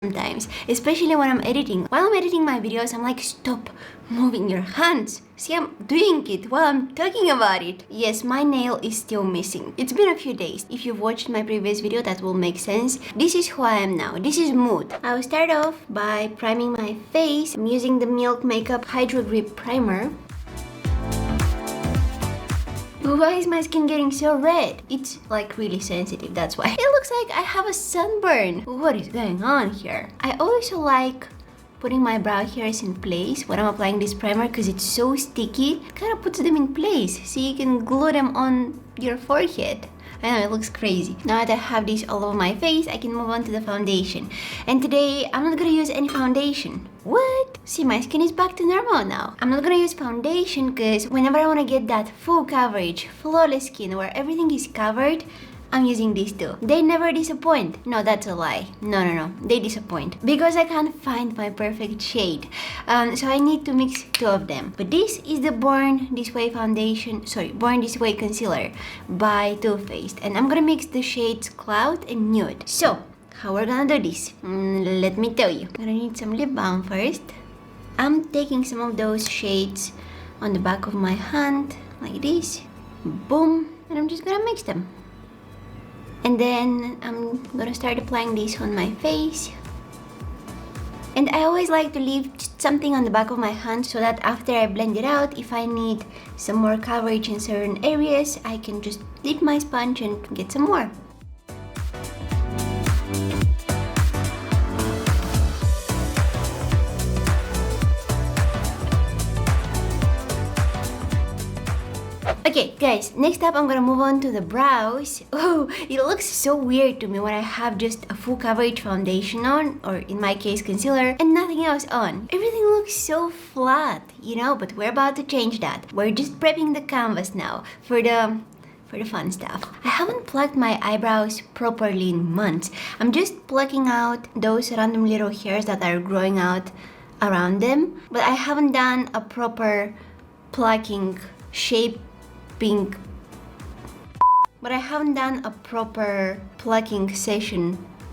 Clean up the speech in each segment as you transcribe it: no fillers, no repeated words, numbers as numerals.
sometimes, especially when I'm editing. While I'm editing my videos, I'm like, stop moving your hands. See, I'm doing it while I'm talking about it. Yes, my nail is still missing. It's been a few days. If you've watched my previous video, that will make sense. This is who I am now. This is mood. I will start off by priming my face. I'm using the Milk Makeup Hydro Grip Primer. Why is my skin getting so red? It's like really sensitive, that's why. It looks like I have a sunburn. What is going on here? I also like putting my brow hairs in place when I'm applying this primer because it's so sticky. It kind of puts them in place so you can glue them on your forehead. I know, it looks crazy. Now that I have this all over my face, I can move on to the foundation. And today, I'm not gonna use any foundation. What? See, my skin is back to normal now. I'm not gonna use foundation because whenever I wanna get that full coverage, flawless skin where everything is covered, I'm using these two. They never disappoint. No, that's a lie. No. They disappoint. Because I can't find my perfect shade. So I need to mix two of them. But this is the Born This Way concealer by Too Faced. And I'm gonna mix the shades Cloud and Nude. So, how we're gonna do this? Let me tell you. I'm gonna need some lip balm first. I'm taking some of those shades on the back of my hand, like this. Boom. And I'm just gonna mix them. And then I'm gonna start applying this on my face. And I always like to leave something on the back of my hand so that after I blend it out, if I need some more coverage in certain areas, I can just dip my sponge and get some more. Okay guys, next up I'm gonna move on to the brows. Oh, it looks so weird to me when I have just a full coverage foundation on, or in my case concealer, and nothing else on. Everything looks so flat, you know, but we're about to change that. We're just prepping the canvas now for the fun stuff. I haven't plucked my eyebrows properly in months. I'm just plucking out those random little hairs that are growing out around them, but I haven't done a proper plucking session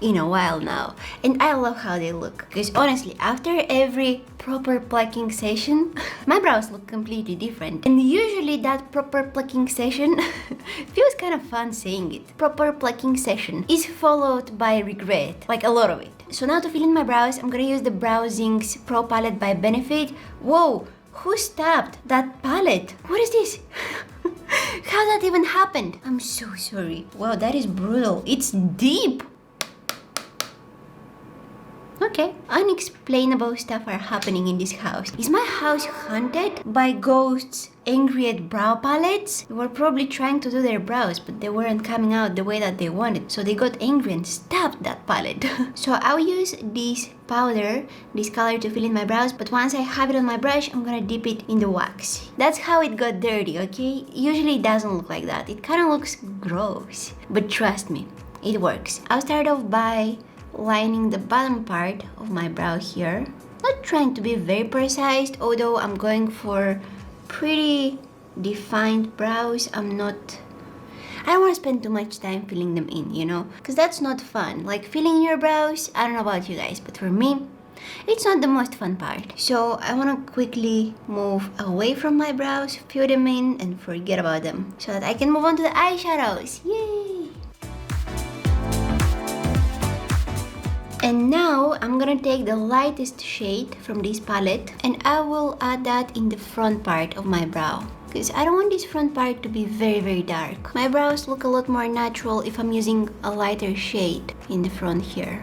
in a while now, and I love how they look because honestly, after every proper plucking session, my brows look completely different. And usually that proper plucking session feels kind of fun saying it. Proper plucking session is followed by regret, like a lot of it. So now to fill in my brows, I'm gonna use the Browsings Pro Palette by Benefit. Whoa, who stabbed that palette? What is this? How that even happened? I'm so sorry. Wow, that is brutal. It's deep. Okay, unexplainable stuff are happening in this house. Is my house haunted by ghosts angry at brow palettes? They were probably trying to do their brows, but they weren't coming out the way that they wanted. So they got angry and stabbed that palette. So I'll use this powder, this color to fill in my brows, but once I have it on my brush, I'm gonna dip it in the wax. That's how it got dirty, okay? Usually it doesn't look like that. It kind of looks gross. But trust me, it works. I'll start off by lining the bottom part of my brow here. Not trying to be very precise, although I'm going for pretty defined brows. I don't want to spend too much time filling them in, you know, because that's not fun. Like filling in your brows, I don't know about you guys, but for me, it's not the most fun part. So I want to quickly move away from my brows, fill them in, and forget about them so that I can move on to the eyeshadows. Yay! And now I'm gonna take the lightest shade from this palette and I will add that in the front part of my brow, because I don't want this front part to be very dark. My brows look a lot more natural if I'm using a lighter shade in the front here.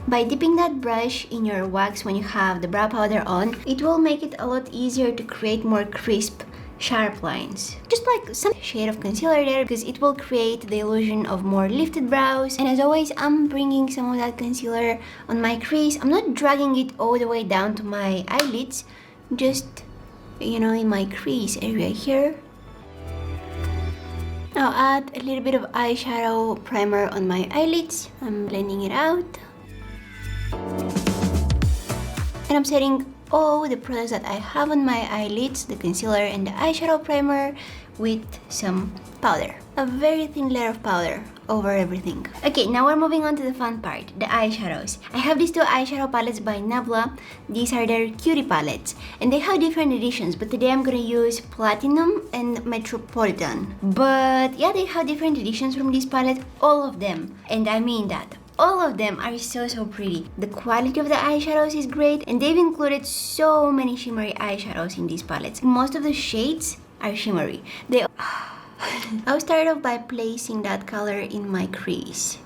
By dipping that brush in your wax when you have the brow powder on, it will make it a lot easier to create more crisp, sharp lines. Just like some shade of concealer there, because it will create the illusion of more lifted brows. And as always, I'm bringing some of that concealer on my crease. I'm not dragging it all the way down to my eyelids, just, you know, in my crease area here. I'll add a little bit of eyeshadow primer on my eyelids. I'm blending it out. And I'm setting all the products that I have on my eyelids, the concealer and the eyeshadow primer, with some powder. A very thin layer of powder over everything. Okay, now we're moving on to the fun part, the eyeshadows. I have these two eyeshadow palettes by Nabla. These are their cutie palettes, and they have different editions, but today I'm gonna use Platinum and Metropolitan. But yeah, they have different editions from this palette, all of them, and I mean that. All of them are so pretty. The quality of the eyeshadows is great, and they've included so many shimmery eyeshadows in these palettes. Most of the shades are shimmery. I'll start off by placing that color in my crease.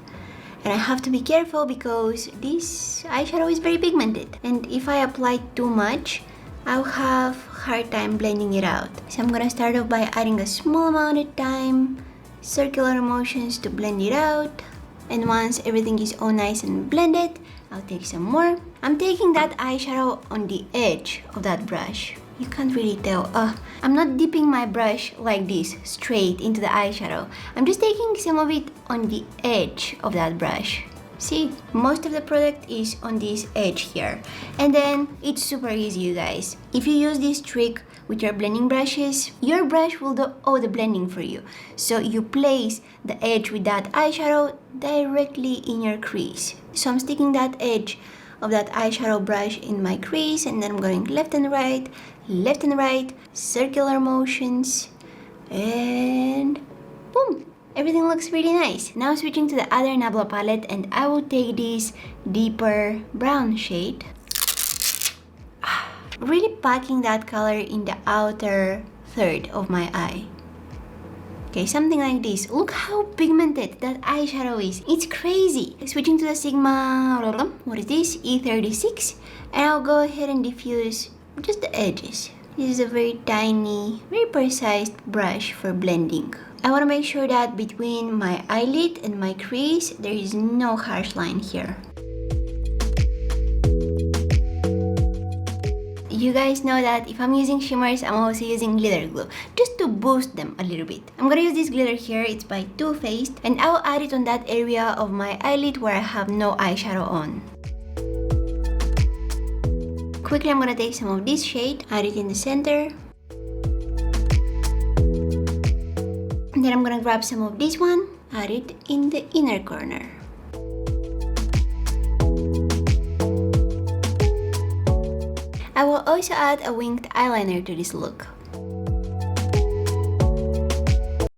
And I have to be careful because this eyeshadow is very pigmented. And if I apply too much, I'll have a hard time blending it out. So I'm gonna start off by adding a small amount of time, circular motions to blend it out. And once everything is all nice and blended, I'll take some more. I'm taking that eyeshadow on the edge of that brush. You can't really tell. I'm not dipping my brush like this straight into the eyeshadow. I'm just taking some of it on the edge of that brush. See, most of the product is on this edge here. And then it's super easy, you guys. If you use this trick with your blending brushes, your brush will do all the blending for you. So you place the edge with that eyeshadow directly in your crease. So I'm sticking that edge of that eyeshadow brush in my crease, and then I'm going left and right, circular motions, and boom! Everything looks really nice. Now switching to the other Nabla palette, and I will take this deeper brown shade. Really packing that color in the outer third of my eye. Okay, something like this. Look how pigmented that eyeshadow is. It's crazy. Switching to the Sigma, what is this? E36. And I'll go ahead and diffuse just the edges. This is a very tiny, very precise brush for blending. I want to make sure that between my eyelid and my crease, there is no harsh line here. You guys know that if I'm using shimmers, I'm also using glitter glue, just to boost them a little bit. I'm gonna use this glitter here, it's by Too Faced, and I'll add it on that area of my eyelid where I have no eyeshadow on. Quickly, I'm gonna take some of this shade, add it in the center. And then I'm gonna grab some of this one, add it in the inner corner. I will also add a winged eyeliner to this look.